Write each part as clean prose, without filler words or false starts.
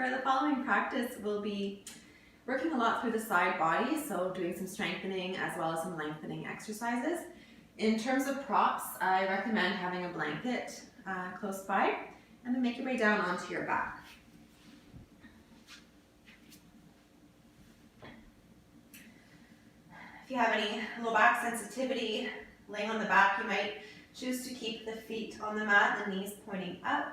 for the following practice, we'll be working a lot through the side body, so doing some strengthening as well as some lengthening exercises. In terms of props, I recommend having a blanket close by, and then make your way down onto your back. If you have any low back sensitivity, laying on the back, you might choose to keep the feet on the mat, the knees pointing up.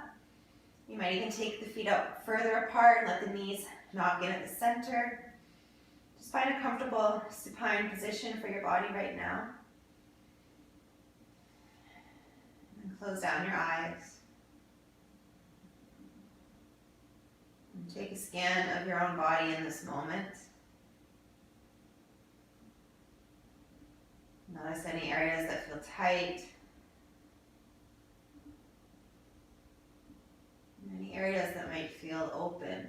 You might even take the feet up further apart and let the knees knock in at the center. Just find a comfortable supine position for your body right now. And close down your eyes. And take a scan of your own body in this moment. Notice any areas that feel tight. Any areas that might feel open.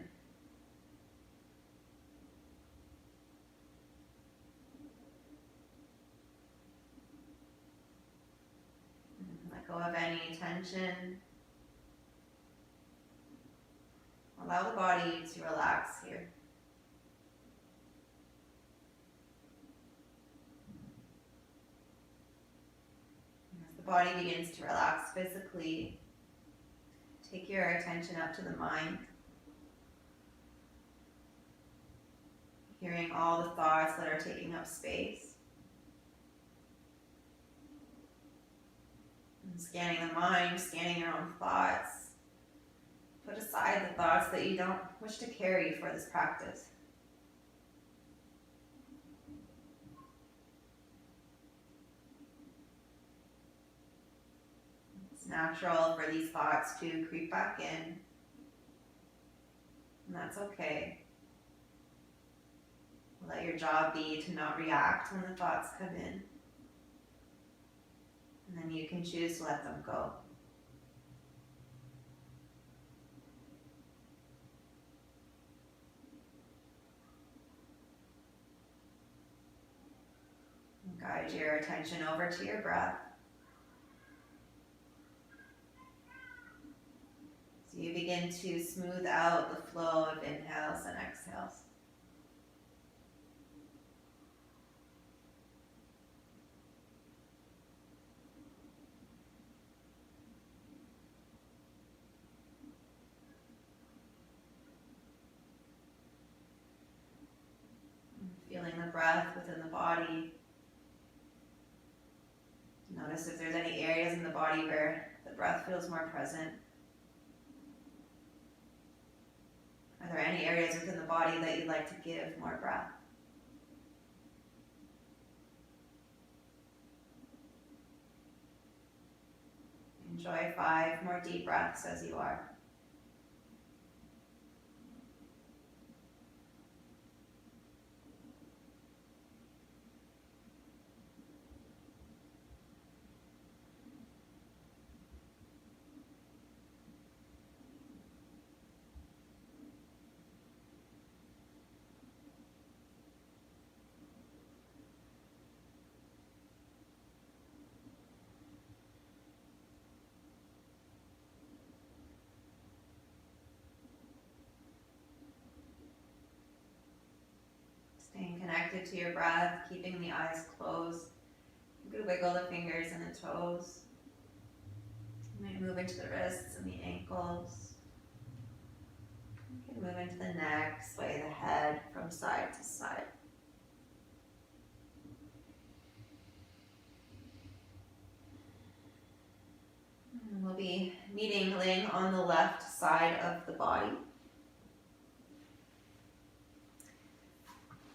Let go of any tension. Allow the body to relax here. As the body begins to relax physically, take your attention up to the mind, hearing all the thoughts that are taking up space. And scanning the mind, scanning your own thoughts. Put aside the thoughts that you don't wish to carry for this practice. It's natural for these thoughts to creep back in, and that's okay. Let your job be to not react when the thoughts come in, and then you can choose to let them go. And guide your attention over to your breath. So you begin to smooth out the flow of inhales and exhales. Feeling the breath within the body. Notice if there's any areas in the body where the breath feels more present. Are there any areas within the body that you'd like to give more breath? Enjoy 5 more deep breaths as you are. Staying connected to your breath, keeping the eyes closed. You could wiggle the fingers and the toes. You might move into the wrists and the ankles. You can move into the neck, sway the head from side to side. And we'll be meeting laying on the left side of the body.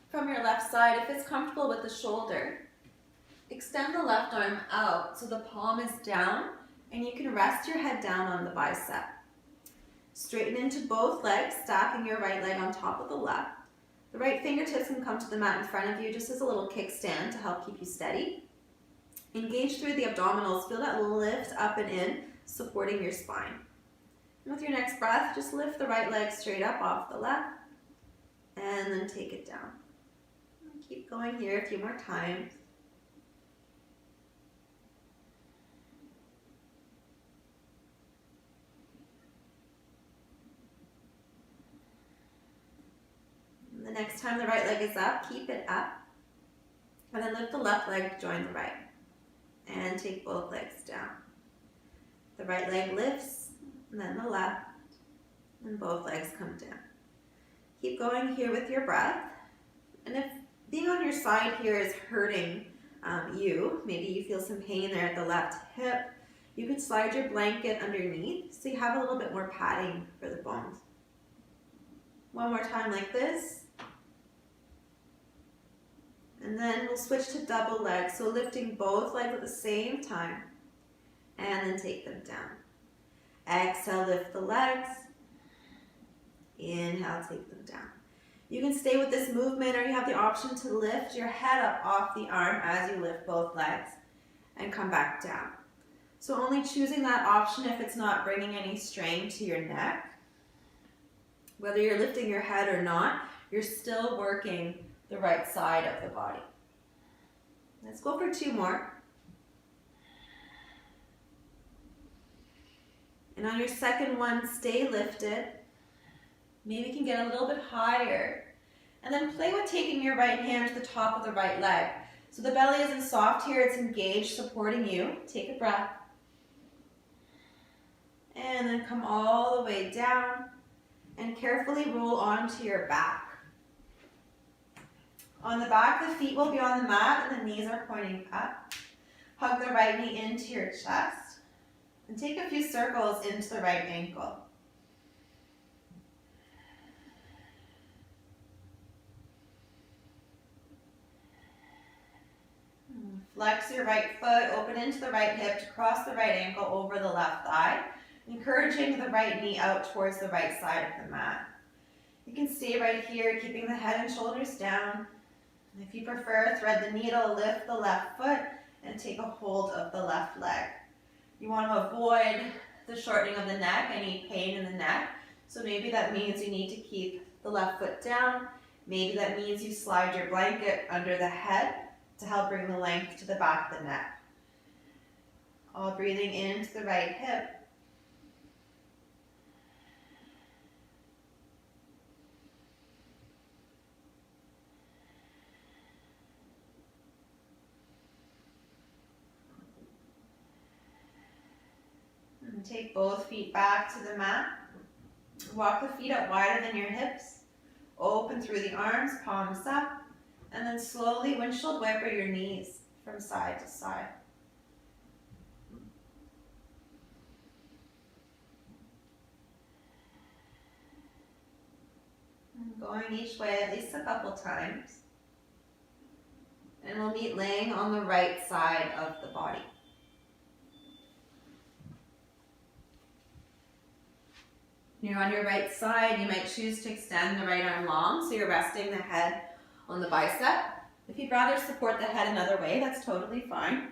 From your left side, if it's comfortable with the shoulder, extend the left arm out so the palm is down and you can rest your head down on the bicep. Straighten into both legs, stacking your right leg on top of the left. The right fingertips can come to the mat in front of you just as a little kickstand to help keep you steady. Engage through the abdominals, feel that lift up and in, supporting your spine. And with your next breath, just lift the right leg straight up off the left and then take it down. Keep going here a few more times. Next time the right leg is up, keep it up. And then lift the left leg to join the right. And take both legs down. The right leg lifts, and then the left, and both legs come down. Keep going here with your breath. And if being on your side here is hurting you, maybe you feel some pain there at the left hip, you can slide your blanket underneath so you have a little bit more padding for the bones. One more time like this. And then we'll switch to double legs, so lifting both legs at the same time, and then take them down. Exhale, lift the legs. Inhale, take them down. You can stay with this movement, or you have the option to lift your head up off the arm as you lift both legs and come back down. So only choosing that option if it's not bringing any strain to your neck. Whether you're lifting your head or not, you're still working the right side of the body. Let's go for 2 more. And on your second one, stay lifted. Maybe you can get a little bit higher. And then play with taking your right hand to the top of the right leg. So the belly isn't soft here, it's engaged, supporting you. Take a breath. And then come all the way down and carefully roll onto your back. On the back, the feet will be on the mat and the knees are pointing up. Hug the right knee into your chest and take a few circles into the right ankle. Flex your right foot, open into the right hip to cross the right ankle over the left thigh, encouraging the right knee out towards the right side of the mat. You can stay right here, keeping the head and shoulders down. If you prefer, thread the needle, lift the left foot, and take a hold of the left leg. You want to avoid the shortening of the neck, any pain in the neck. So maybe that means you need to keep the left foot down. Maybe that means you slide your blanket under the head to help bring the length to the back of the neck. All breathing into the right hip. And take both feet back to the mat. Walk the feet up wider than your hips. Open through the arms, palms up. And then slowly windshield wiper your knees from side to side. And going each way at least a couple times. And we'll meet laying on the right side of the body. You're on your right side, you might choose to extend the right arm long, so you're resting the head on the bicep. If you'd rather support the head another way, that's totally fine.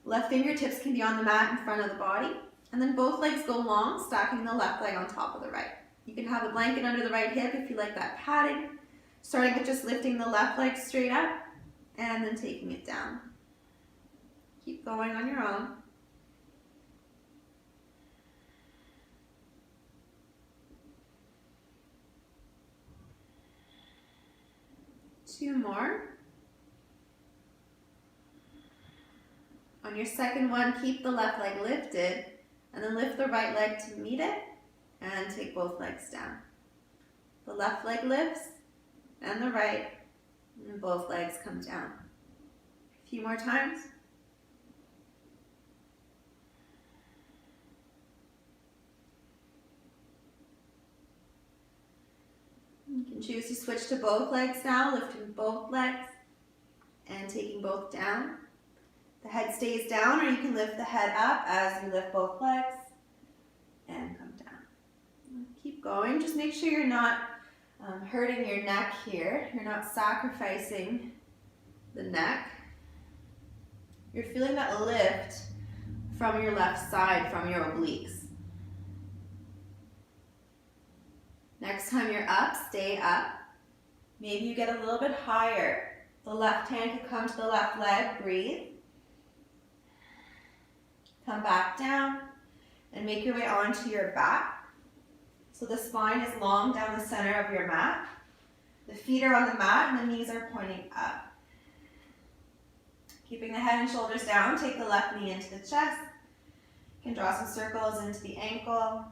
Left fingertips can be on the mat in front of the body, and then both legs go long, stacking the left leg on top of the right. You can have a blanket under the right hip if you like that padding, starting with just lifting the left leg straight up, and then taking it down. Keep going on your own. Two more. On your second one, keep the left leg lifted and then lift the right leg to meet it and take both legs down. The left leg lifts and the right, and both legs come down. A few more times. You can choose to switch to both legs now, lifting both legs and taking both down. The head stays down, or you can lift the head up as you lift both legs and come down. Keep going. Just make sure you're not hurting your neck here. You're not sacrificing the neck. You're feeling that lift from your left side, from your obliques. Next time you're up, stay up. Maybe you get a little bit higher. The left hand can come to the left leg, breathe. Come back down and make your way onto your back. So the spine is long down the center of your mat. The feet are on the mat and the knees are pointing up. Keeping the head and shoulders down, take the left knee into the chest. You can draw some circles into the ankle.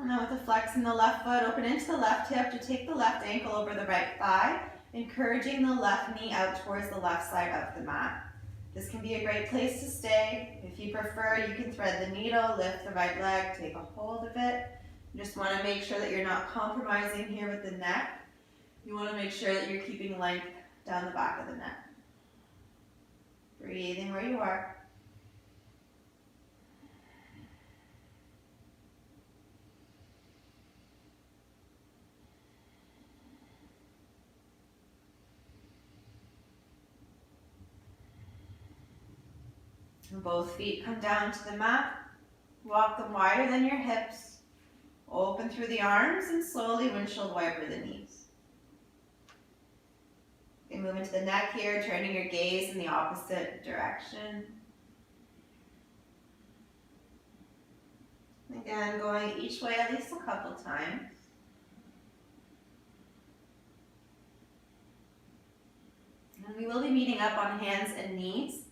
And then with the flex in the left foot, open into the left hip to take the left ankle over the right thigh, encouraging the left knee out towards the left side of the mat. This can be a great place to stay. If you prefer, you can thread the needle, lift the right leg, take a hold of it. You just want to make sure that you're not compromising here with the neck. You want to make sure that you're keeping length down the back of the neck. Breathing where you are. And both feet come down to the mat. Walk them wider than your hips. Open through the arms and slowly windshield wiper the knees. You move into the neck here, turning your gaze in the opposite direction. Again, going each way at least a couple times. And we will be meeting up on hands and knees.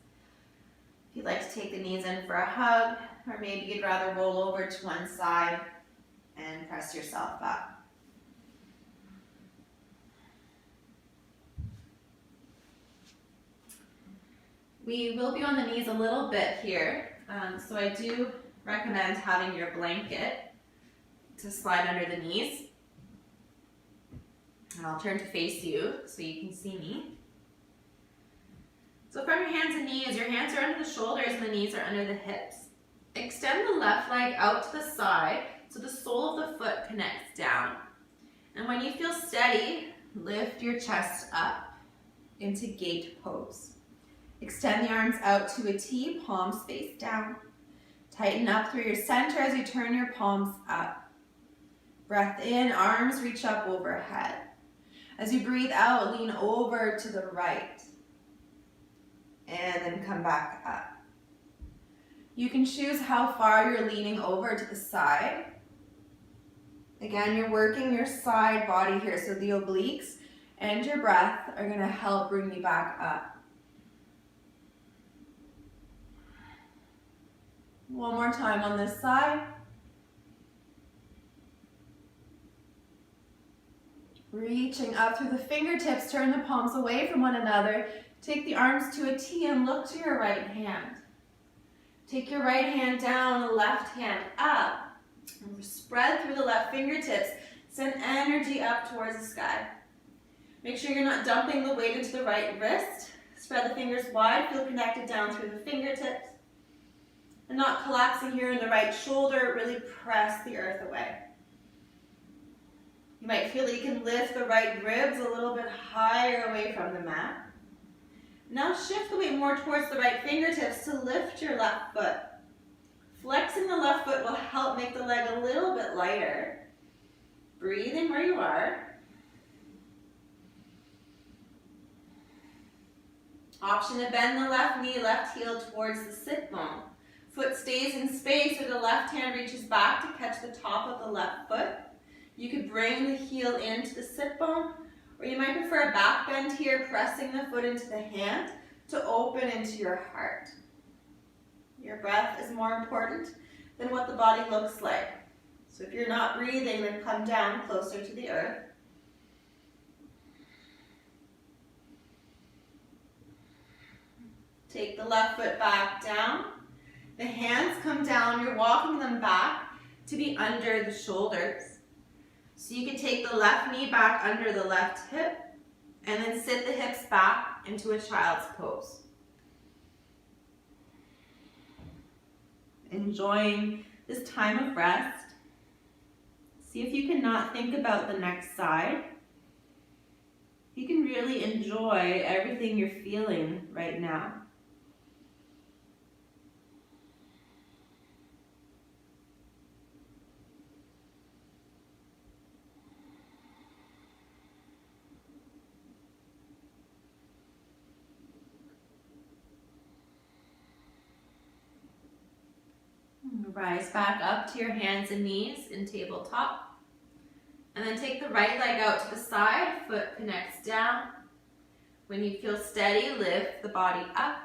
If you'd like to take the knees in for a hug, or maybe you'd rather roll over to one side and press yourself up. We will be on the knees a little bit here, so I do recommend having your blanket to slide under the knees. And I'll turn to face you so you can see me. So from your hands and knees, your hands are under the shoulders and the knees are under the hips. Extend the left leg out to the side so the sole of the foot connects down. And when you feel steady, lift your chest up into gate pose. Extend the arms out to a T, palms face down. Tighten up through your center as you turn your palms up. Breath in, arms reach up overhead. As you breathe out, lean over to the right. And then come back up. You can choose how far you're leaning over to the side. Again, you're working your side body here, so the obliques and your breath are going to help bring you back up. One more time on this side. Reaching up through the fingertips, turn the palms away from one another. Take the arms to a T and look to your right hand. Take your right hand down, the left hand up. And spread through the left fingertips. Send energy up towards the sky. Make sure you're not dumping the weight into the right wrist. Spread the fingers wide, feel connected down through the fingertips. And not collapsing here in the right shoulder, really press the earth away. You might feel that you can lift the right ribs a little bit higher away from the mat. Now shift the weight more towards the right fingertips to lift your left foot. Flexing the left foot will help make the leg a little bit lighter. Breathing where you are. Option to bend the left knee, left heel towards the sit bone. Foot stays in space, or the left hand reaches back to catch the top of the left foot. You could bring the heel into the sit bone, or you might prefer a back bend here, pressing the foot into the hand to open into your heart. Your breath is more important than what the body looks like. So if you're not breathing, then come down closer to the earth. Take the left foot back down. The hands come down, you're walking them back to be under the shoulders. So you can take the left knee back under the left hip and then sit the hips back into a child's pose. Enjoying this time of rest. See if you can not think about the next side. You can really enjoy everything you're feeling right now. Rise back up to your hands and knees in tabletop. And then take the right leg out to the side, foot connects down. When you feel steady, lift the body up.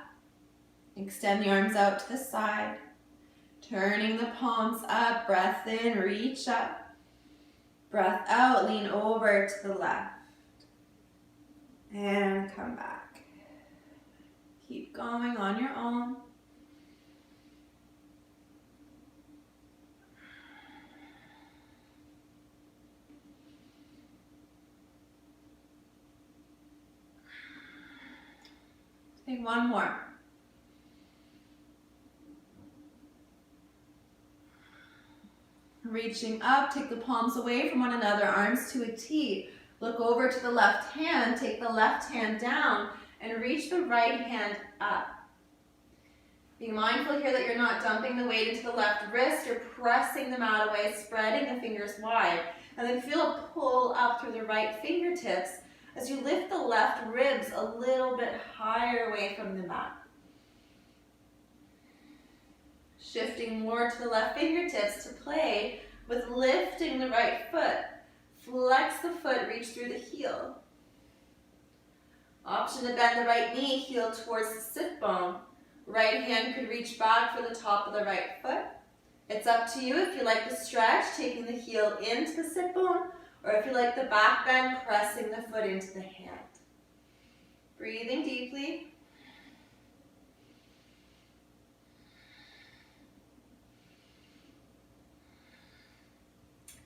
Extend the arms out to the side. Turning the palms up, breath in, reach up. Breath out, lean over to the left. And come back. Keep going on your own. Take one more. Reaching up, take the palms away from one another, arms to a T. Look over to the left hand, take the left hand down, and reach the right hand up. Be mindful here that you're not dumping the weight into the left wrist, you're pressing the mat away, spreading the fingers wide, and then feel a pull up through the right fingertips as you lift the left ribs a little bit higher away from the mat. Shifting more to the left fingertips to play with lifting the right foot. Flex the foot, reach through the heel. Option to bend the right knee, heel towards the sit bone. Right hand could reach back for the top of the right foot. It's up to you if you like the stretch, taking the heel into the sit bone, or if you like the back bend, pressing the foot into the hand. Breathing deeply.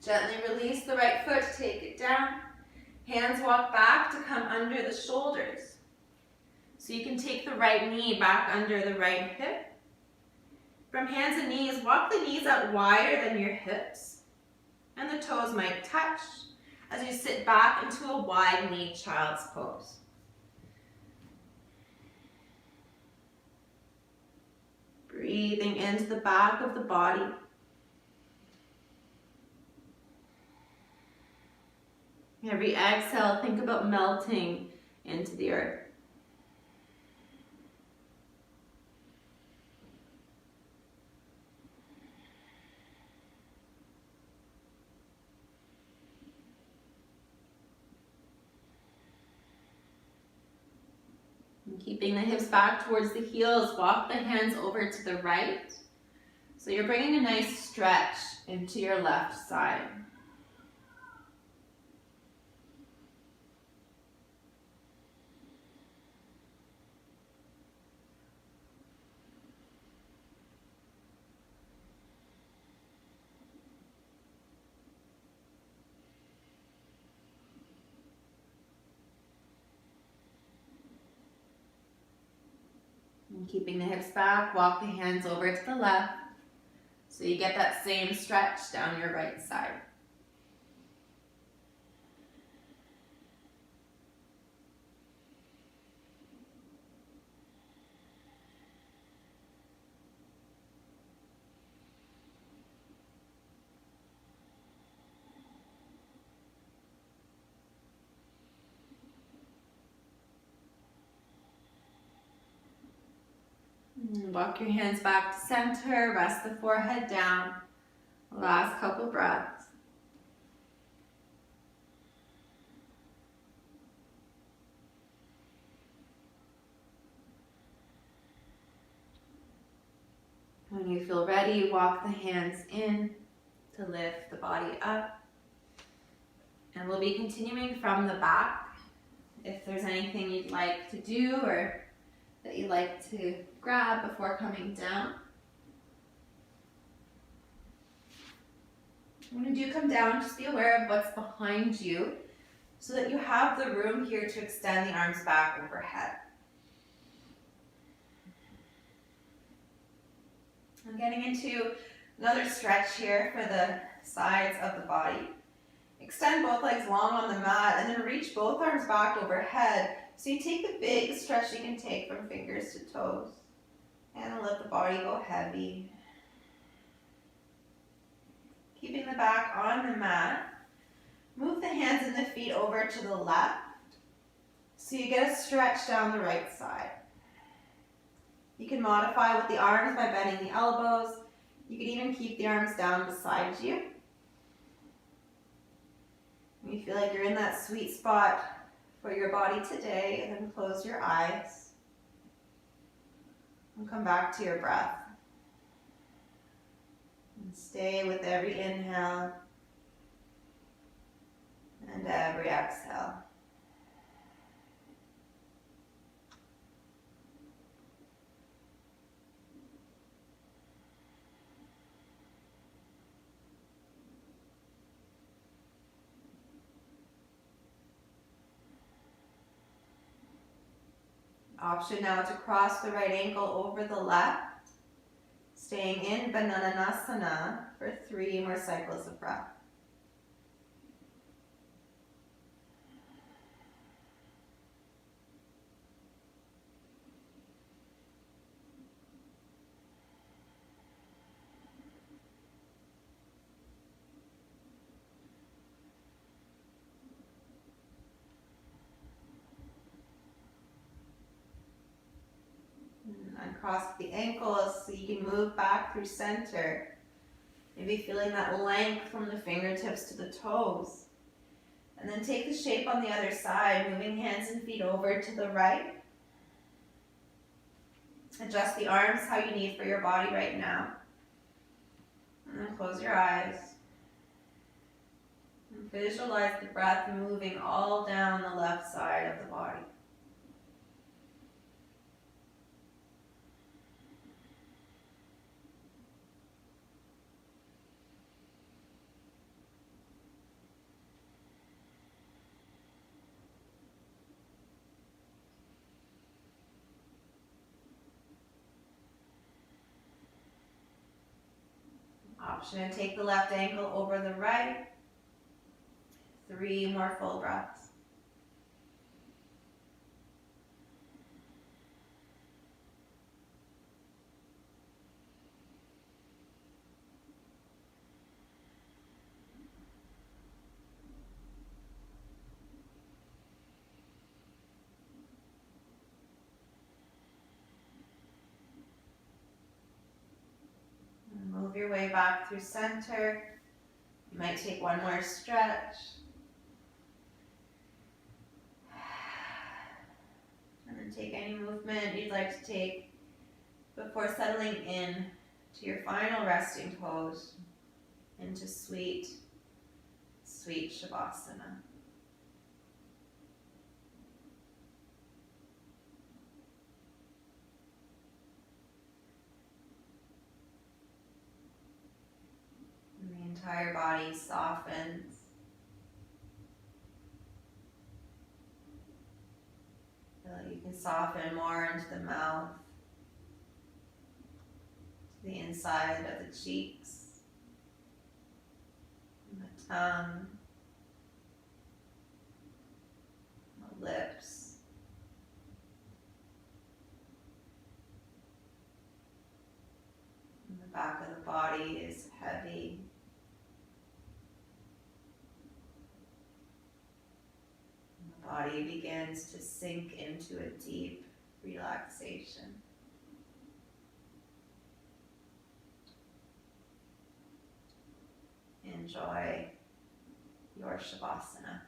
Gently release the right foot, take it down. Hands walk back to come under the shoulders. So you can take the right knee back under the right hip. From hands and knees, walk the knees out wider than your hips. And the toes might touch as you sit back into a wide knee child's pose. Breathing into the back of the body. Every exhale, think about melting into the earth. And keeping the hips back towards the heels, walk the hands over to the right. So you're bringing a nice stretch into your left side. And keeping the hips back, walk the hands over to the left so you get that same stretch down your right side. Walk your hands back to center, rest the forehead down. Last couple breaths. When you feel ready, walk the hands in to lift the body up. And we'll be continuing from the back. If there's anything you'd like to do or that you'd like to grab before coming down. When you do come down, just be aware of what's behind you so that you have the room here to extend the arms back overhead. I'm getting into another stretch here for the sides of the body. Extend both legs long on the mat and then reach both arms back overhead. So you take the big stretch you can take from fingers to toes. And then let the body go heavy. Keeping the back on the mat. Move the hands and the feet over to the left. So you get a stretch down the right side. You can modify with the arms by bending the elbows. You can even keep the arms down beside you. When you feel like you're in that sweet spot for your body today, and then close your eyes and come back to your breath. And stay with every inhale and every exhale. Option now to cross the right ankle over the left, staying in Bananasana for 3 more cycles of breath. Uncross the ankles so you can move back through center. Maybe feeling that length from the fingertips to the toes. And then take the shape on the other side, moving hands and feet over to the right. Adjust the arms how you need for your body right now. And then close your eyes. And visualize the breath moving all down the left side of the body. Option to take the left ankle over the right. 3 more full breaths. Move your way back through center. You might take 1 more stretch. And then take any movement you'd like to take before settling in to your final resting pose into sweet, sweet Shavasana. The entire body softens. Feel like you can soften more into the mouth, to the inside of the cheeks, and the tongue, the lips. And the back of the body is heavy. Body begins to sink into a deep relaxation. Enjoy your Shavasana.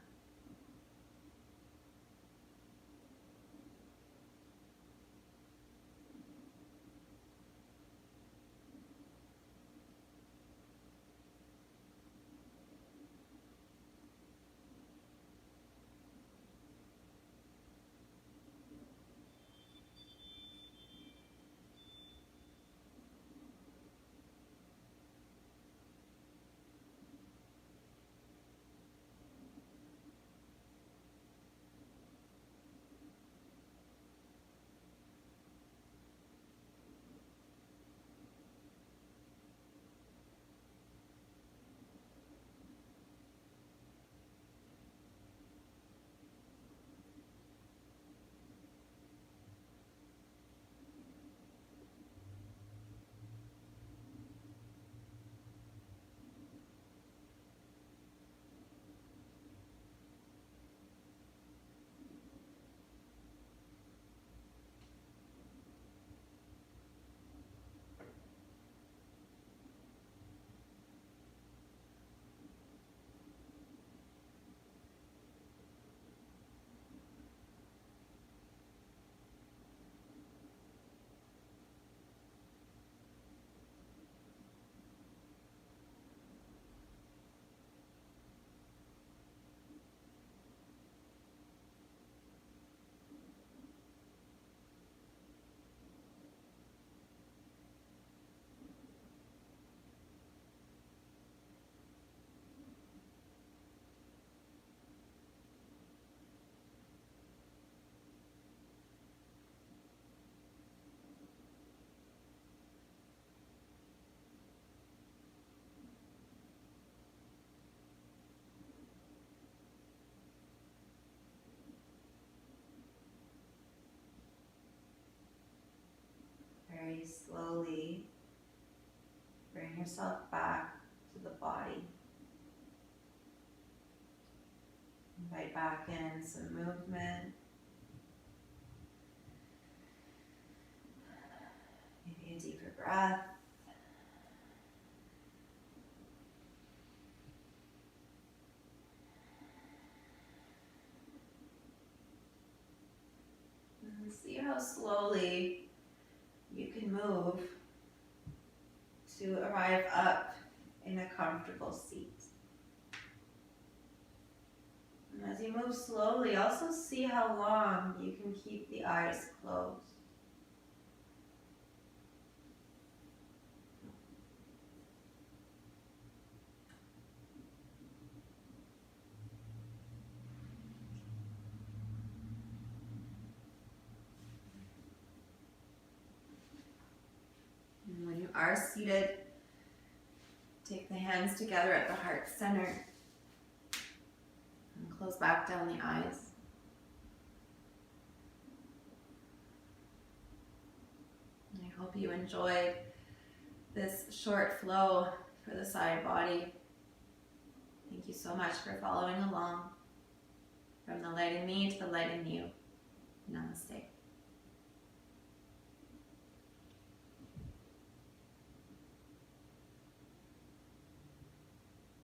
yourself back to the body. Invite back in some movement. Maybe a deeper breath. And see how slowly you can move to arrive up in a comfortable seat. And as you move slowly, also see how long you can keep the eyes closed. And when you are seated, take the hands together at the heart center and close back down the eyes. And I hope you enjoyed this short flow for the side body. Thank you so much for following along. From the light in me to the light in you. Namaste.